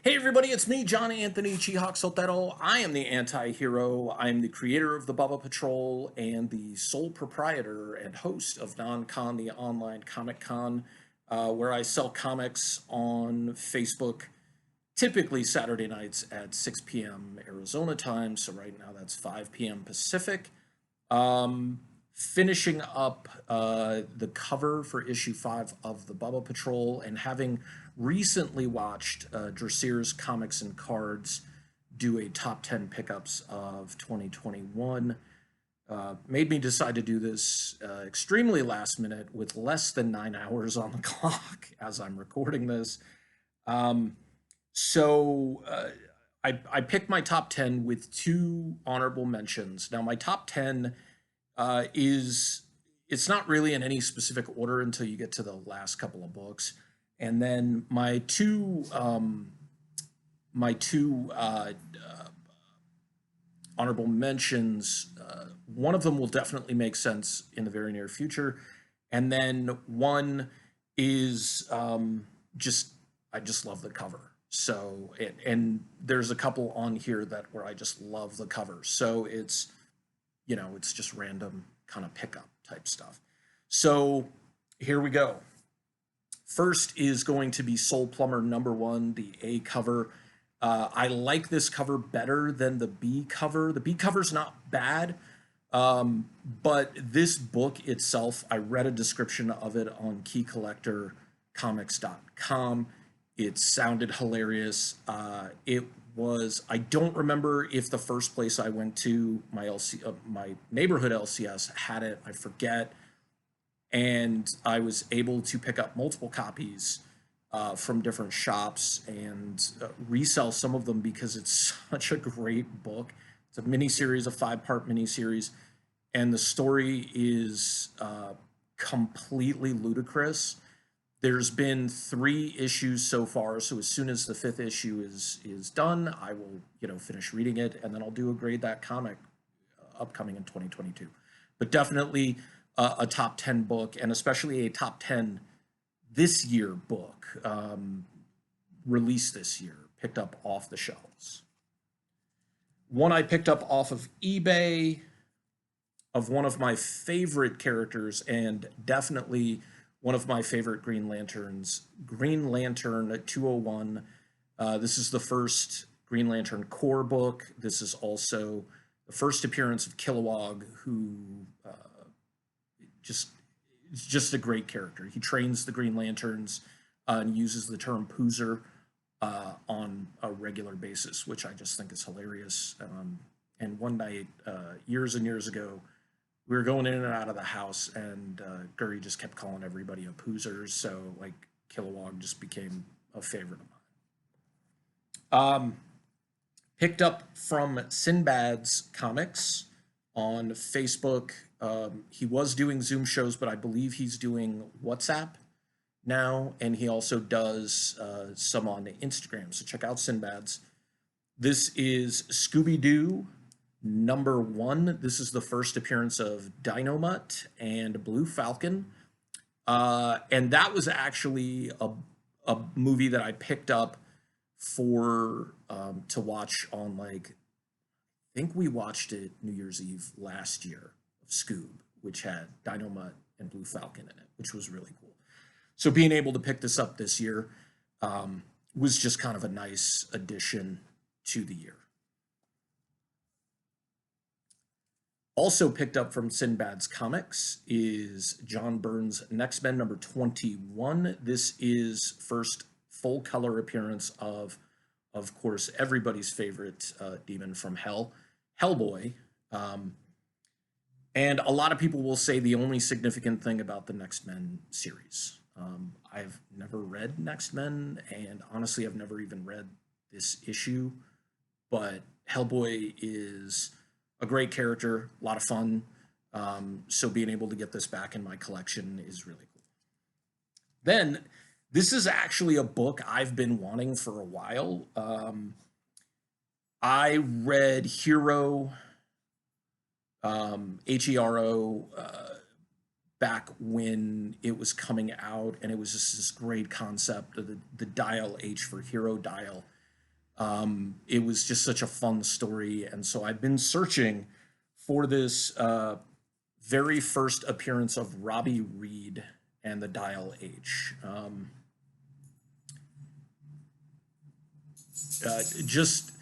Hey everybody, it's me, John Anthony Chihawk Soltero. I am the anti-hero. I'm the creator of the Bubba Patrol and the sole proprietor and host of Non-Con, the online Comic Con, where I sell comics on Facebook, typically Saturday nights at 6 p.m. Arizona time. So right now that's 5 p.m. Pacific. Finishing up the cover for issue 5 of the Bubba Patrol, and having recently watched Dresser's Comics and Cards do a top 10 pickups of 2021, made me decide to do this extremely last minute with less than 9 hours on the clock as I'm recording this. I picked my top 10 with 2 honorable mentions. Now, my top 10 it's not really in any specific order until you get to the last couple of books, and then my two honorable mentions. One of them will definitely make sense in the very near future, and then one is just I just love the cover. So and there's a couple on here that where I just love the cover. So it's it's just random kind of pickup type stuff. So here we go. First is going to be Soul Plumber #1, the A cover. I like this cover better than the B cover. The B cover's not bad, but this book itself, I read a description of it on keycollectorcomics.com. It sounded hilarious. I don't remember if the first place I went to, my neighborhood LCS had it, I forget. And I was able to pick up multiple copies from different shops and resell some of them because it's such a great book. It's a miniseries, a 5-part miniseries, and the story is completely ludicrous. There's been 3 issues so far, so as soon as the 5th issue is done, I will finish reading it, and then I'll do a grade that comic upcoming in 2022. But definitely a top 10 book, and especially a top 10 this year book, released this year, picked up off the shelves. One I picked up off of eBay of one of my favorite characters, and definitely one of my favorite Green Lanterns, Green Lantern 201. This is the first Green Lantern Corps book. This is also the first appearance of Kilowog, who is just a great character. He trains the Green Lanterns and uses the term poozer on a regular basis, which I just think is hilarious. And one night, years and years ago, we were going in and out of the house, and Guri just kept calling everybody a poozer, so like Kilowog just became a favorite of mine. Picked up from Sinbad's Comics on Facebook. He was doing Zoom shows, but I believe he's doing WhatsApp now, and he also does some on Instagram, so check out Sinbad's. This is ScoobyDoo #1. This is the first appearance of Dynomutt and Blue Falcon. And that was actually a movie that I picked up for to watch on, like, I think we watched it New Year's Eve last year, of Scoob, which had Dynomutt and Blue Falcon in it, which was really cool. So being able to pick this up this year was just kind of a nice addition to the year. Also picked up from Sinbad's Comics is John Byrne's X-Men #21. This is first full color appearance of course, everybody's favorite demon from hell, Hellboy. And a lot of people will say the only significant thing about the X-Men series. I've never read X-Men, and honestly, I've never even read this issue, but Hellboy is a great character, a lot of fun. So being able to get this back in my collection is really cool. Then, this is actually a book I've been wanting for a while. I read Hero, Hero, back when it was coming out, and it was just this great concept of the dial H for Hero Dial. It was just such a fun story. And so I've been searching for this very first appearance of Robbie Reed and the Dial H. Just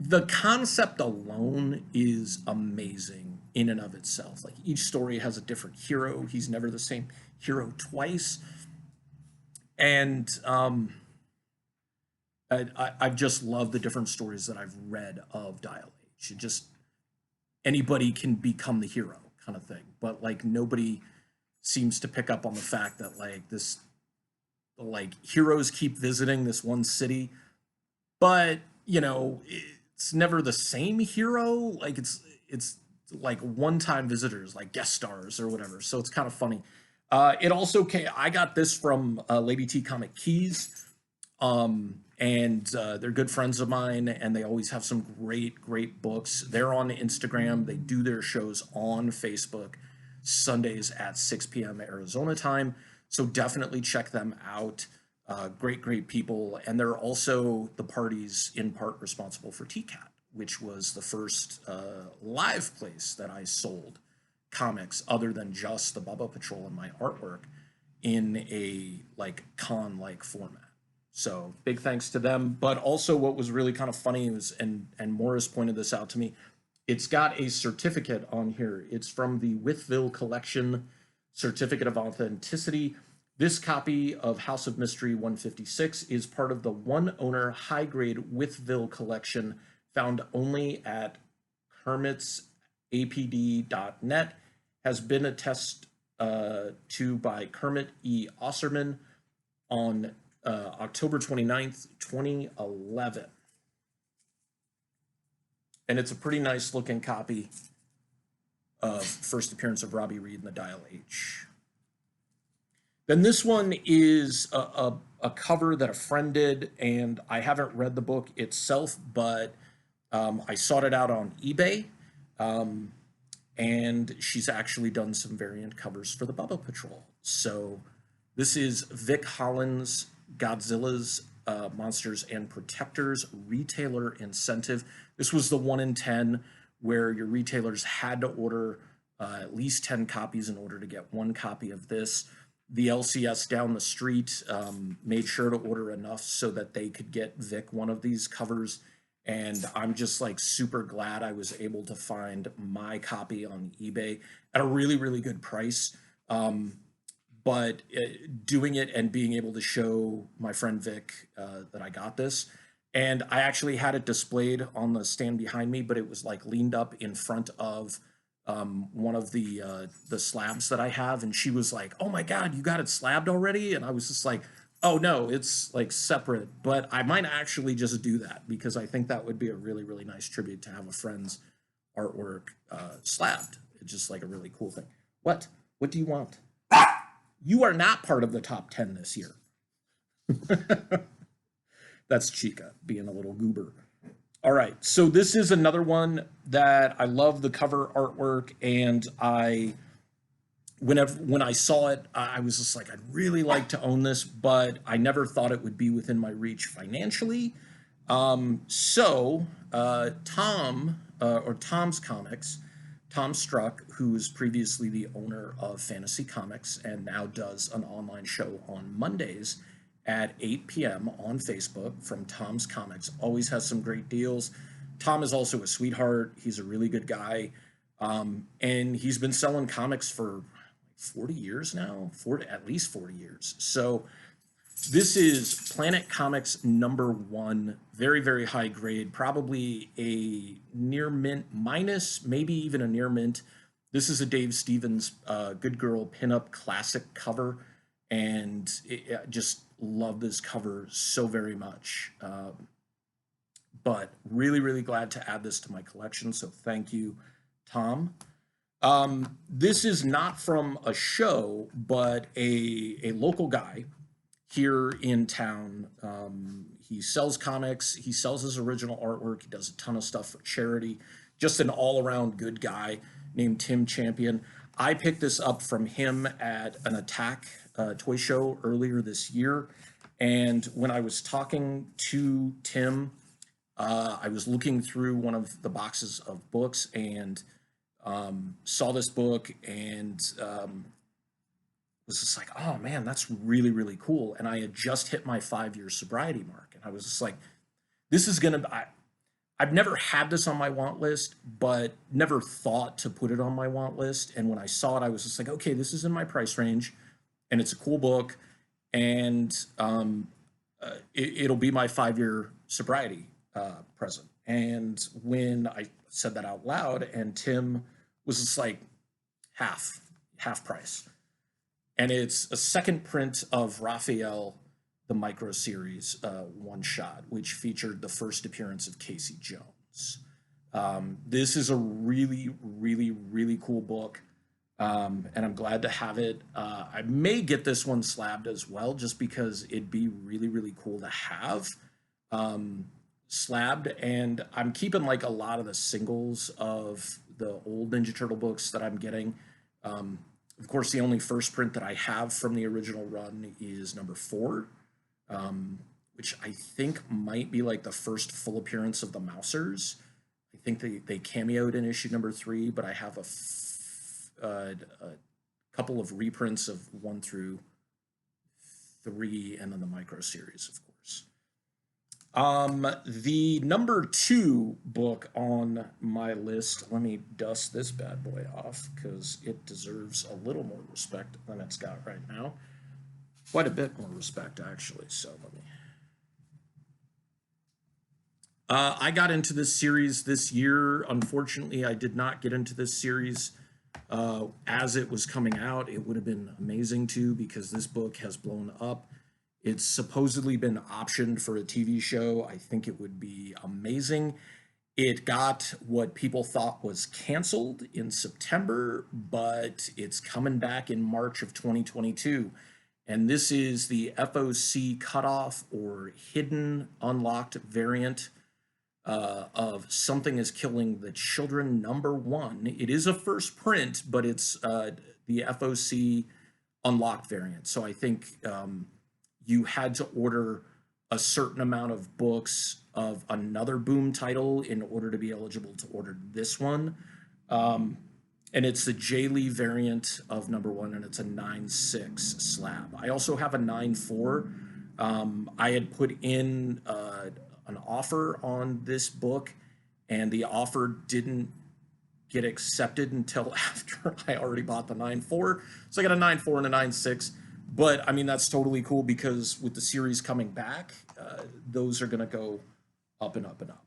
the concept alone is amazing in and of itself. Like each story has a different hero. He's never the same hero twice. And I've just loved the different stories that I've read of Dial H. It just anybody can become the hero kind of thing, but like nobody seems to pick up on the fact that like this, like heroes keep visiting this one city, but you know it's never the same hero. Like it's like one-time visitors, like guest stars or whatever. So it's kind of funny. It also came. I got this from Lady T Comic Keys. And they're good friends of mine, and they always have some great books. They're on Instagram. They do their shows on Facebook Sundays at 6 p.m. Arizona time. So definitely check them out. Great people. And they're also the parties in part responsible for TCAT, which was the first live place that I sold comics other than just the Bubba Patrol and my artwork in a like con-like format. So big thanks to them. But also what was really kind of funny was, and Morris pointed this out to me, it's got a certificate on here. It's from the Withville Collection Certificate of Authenticity. This copy of House of Mystery 156 is part of the one owner high grade Withville collection found only at kermitsapd.net, has been attested to by Kermit E. Osserman on October 29th, 2011. And it's a pretty nice looking copy of first appearance of Robbie Reed in the Dial H. Then this one is a cover that a friend did, and I haven't read the book itself, but I sought it out on eBay. And she's actually done some variant covers for the Bubba Patrol. So this is Vic Holland's Godzilla's Monsters and Protectors retailer incentive. This was the 1 in 10 where your retailers had to order at least 10 copies in order to get one copy of this. The LCS down the street made sure to order enough so that they could get Vic one of these covers. And I'm just like super glad I was able to find my copy on eBay at a really good price. But doing it and being able to show my friend Vic that I got this, and I actually had it displayed on the stand behind me, but it was like leaned up in front of one of the slabs that I have, and she was like, "Oh my God, you got it slabbed already?" And I was just like, "Oh no, it's like separate." But I might actually just do that because I think that would be a really nice tribute to have a friend's artwork slabbed. It's just like a really cool thing. What do you want? You are not part of the top 10 this year. That's Chica being a little goober. All right, so this is another one that I love the cover artwork, and when I saw it, I was just like, I'd really like to own this, but I never thought it would be within my reach financially. So Tom's Comics, Tom Struck, who was previously the owner of Fantasy Comics and now does an online show on Mondays at 8 p.m. on Facebook from Tom's Comics, always has some great deals. Tom is also a sweetheart. He's a really good guy. And he's been selling comics for 40 years now, at least 40 years. So this is Planet Comics #1, very high grade, probably a near mint minus, maybe even a near mint. This is a Dave Stevens Good Girl pinup classic cover, and I just love this cover so very much. But really glad to add this to my collection, so thank you, Tom. This is not from a show, but a local guy here in town. He sells comics, he sells his original artwork, he does a ton of stuff for charity, just an all-around good guy named Tim Champion. I picked this up from him at an Attack toy show earlier this year, And when I was talking to Tim, I was looking through one of the boxes of books and saw this book and was just like, oh man, that's really, really cool. And I had just hit my 5-year sobriety mark. And I was just like, this is going to, I've never had this on my want list, but never thought to put it on my want list. And when I saw it, I was just like, okay, this is in my price range and it's a cool book. And it'll be my 5-year sobriety present. And when I said that out loud, and Tim was just like, half price. And it's a second print of Raphael, the micro series one shot, which featured the first appearance of Casey Jones. This is a really, really, really cool book. And I'm glad to have it. I may get this one slabbed as well, just because it'd be really, really cool to have slabbed. And I'm keeping like a lot of the singles of the old Ninja Turtle books that I'm getting. Of course, the only first print that I have from the original run is number 4, which I think might be like the first full appearance of the Mousers. I think they cameoed in issue number 3, but I have a couple of reprints of 1 through 3, and then the micro series, of course. The number 2 book on my list, let me dust this bad boy off because it deserves a little more respect than it's got right now. Quite a bit more respect, actually. So let me. I got into this series this year. Unfortunately, I did not get into this series as it was coming out. It would have been amazing to, because this book has blown up. It's supposedly been optioned for a TV show. I think it would be amazing. It got what people thought was canceled in September, but it's coming back in March of 2022. And this is the FOC cutoff, or hidden unlocked variant of Something is Killing the Children #1. It is a first print, but it's the FOC unlocked variant. So I think you had to order a certain amount of books of another Boom title in order to be eligible to order this one. And it's the J. Lee variant of #1, and it's a 9.6 slab. I also have a 9.4. I had put in an offer on this book, and the offer didn't get accepted until after I already bought the 9.4. So I got a 9.4 and a 9.6. But I mean, that's totally cool, because with the series coming back, those are going to go up and up and up.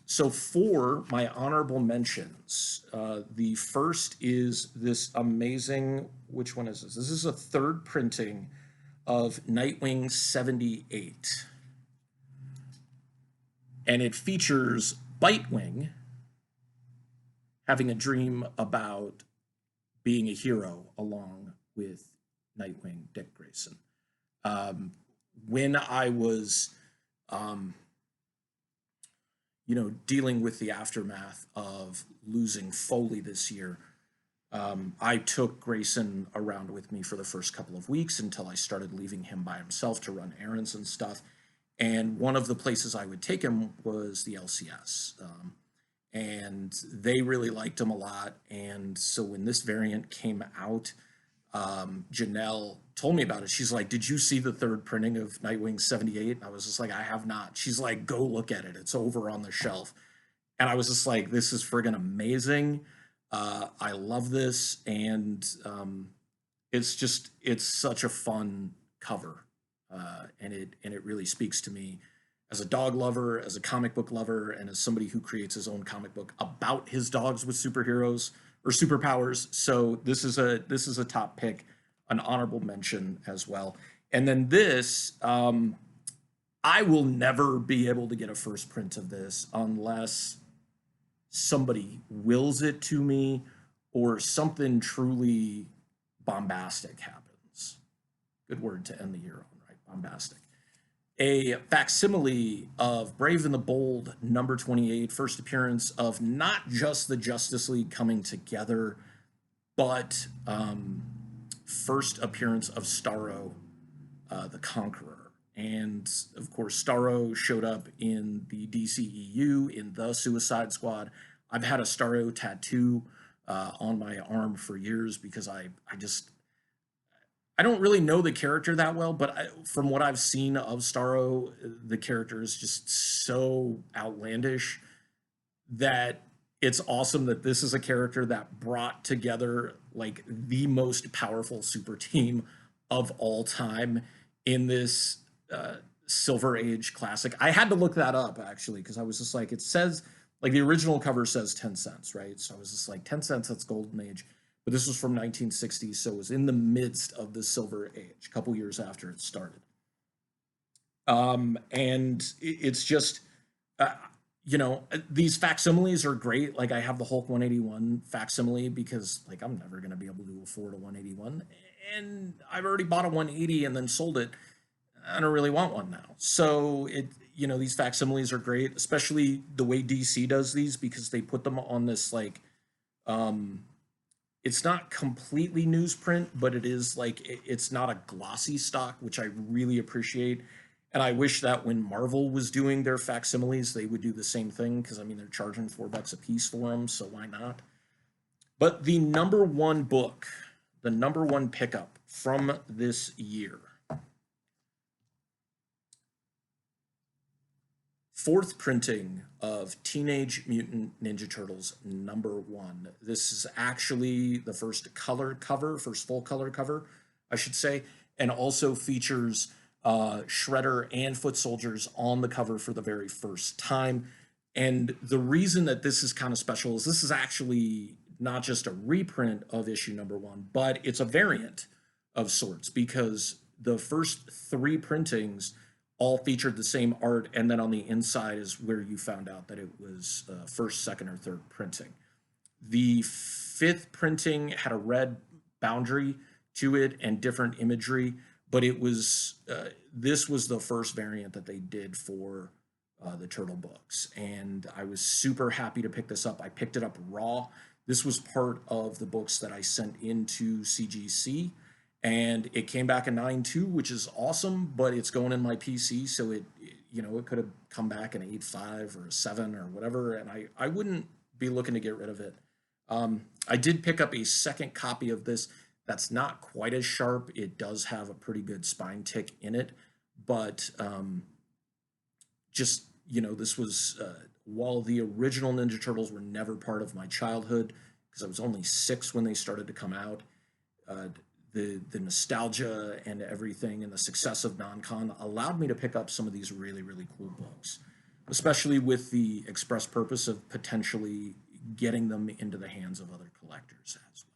So for my honorable mentions, the first is this amazing, which one is this? This is a third printing of Nightwing 78. And it features Bitewing having a dream about being a hero along with Nightwing, Dick Grayson. When I was, dealing with the aftermath of losing Foley this year, I took Grayson around with me for the first couple of weeks until I started leaving him by himself to run errands and stuff. And one of the places I would take him was the LCS. And they really liked him a lot. And so when this variant came out, Janelle told me about it. She's like, did you see the third printing of Nightwing 78? And I was just like, I have not. She's like, go look at it. It's over on the shelf. And I was just like, this is friggin' amazing. I love this. And it's such a fun cover. And it really speaks to me as a dog lover, as a comic book lover, and as somebody who creates his own comic book about his dogs with superheroes or superpowers. So this is a top pick, an honorable mention as well. And then this, I will never be able to get a first print of this unless somebody wills it to me or something truly bombastic happens. Good word to end the year on, right? Bombastic. A facsimile of Brave and the Bold, number 28, first appearance of not just the Justice League coming together, but first appearance of Starro the Conqueror. And of course, Starro showed up in the DCEU in the Suicide Squad. I've had a Starro tattoo on my arm for years because I don't really know the character that well, but from what I've seen of Starro, the character is just so outlandish that it's awesome that this is a character that brought together like the most powerful super team of all time in this Silver Age classic. I had to look that up actually because I was just like, it says like the original cover says 10 cents, right? So I was just like 10 cents, that's Golden Age. But this was from 1960, so it was in the midst of the Silver Age, a couple years after it started. And it's just, uh, these facsimiles are great. Like I have the Hulk 181 facsimile because like I'm never going to be able to afford a 181, and I've already bought a 180 and then sold it. I don't really want one now. So these facsimiles are great, especially the way DC does these because they put them on this like, it's not completely newsprint, but it is like it's not a glossy stock, which I really appreciate. And I wish that when Marvel was doing their facsimiles, they would do the same thing because I mean they're charging $4 a piece for them, so why not? But the number one book, the number one pickup from this year, fourth printing of Teenage Mutant Ninja Turtles #1. This is actually the first color cover, first full color cover, I should say, and also features Shredder and Foot Soldiers on the cover for the very first time. And the reason that this is kind of special is this is actually not just a reprint of issue #1, but it's a variant of sorts because the first three printings all featured the same art, and then on the inside is where you found out that it was first, second, or third printing. The fifth printing had a red boundary to it and different imagery, but it was this was the first variant that they did for the Turtle books, and I was super happy to pick this up. I picked it up raw. This was part of the books that I sent into CGC, and it came back a 9.2, which is awesome, but it's going in my PC, so it could have come back an 8.5 or a 7 or whatever, and I wouldn't be looking to get rid of it. I did pick up a second copy of this that's not quite as sharp. It does have a pretty good spine tick in it, but this was while the original Ninja Turtles were never part of my childhood because I was only 6 when they started to come out. The nostalgia and everything and the success of non-con allowed me to pick up some of these really, really cool books, especially with the express purpose of potentially getting them into the hands of other collectors as well.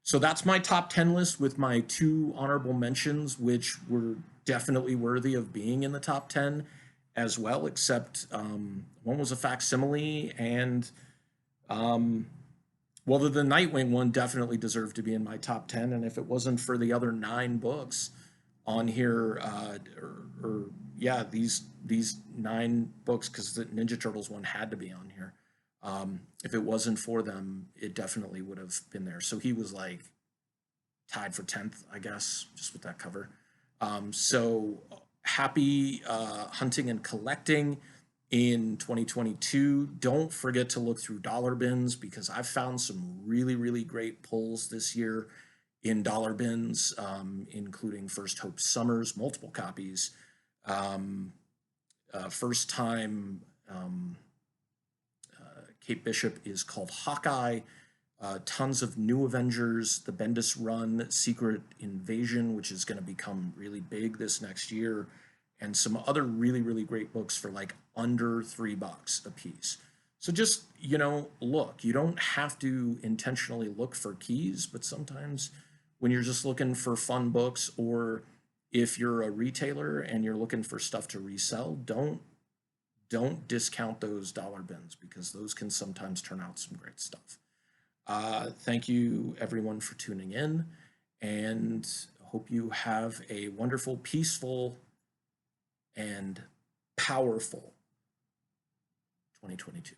So that's my top 10 list with my 2 honorable mentions, which were definitely worthy of being in the top 10 as well, except one was a facsimile, and well, the Nightwing one definitely deserved to be in my top 10, and if it wasn't for the other 9 books on here, these 9 books, because the Ninja Turtles one had to be on here. If it wasn't for them, it definitely would have been there. So he was like tied for 10th, I guess, just with that cover. So happy hunting and collecting in 2022. Don't forget to look through dollar bins because I've found some really, really great pulls this year in dollar bins, including First Hope Summers, multiple copies. First time Kate Bishop is called Hawkeye. Tons of new Avengers, the Bendis run, Secret Invasion, which is going to become really big this next year, and some other really, really great books for like under $3 a piece. So just, look. You don't have to intentionally look for keys, but sometimes when you're just looking for fun books, or if you're a retailer and you're looking for stuff to resell, don't discount those dollar bins because those can sometimes turn out some great stuff. Thank you everyone for tuning in, and hope you have a wonderful, peaceful, and powerful 2022.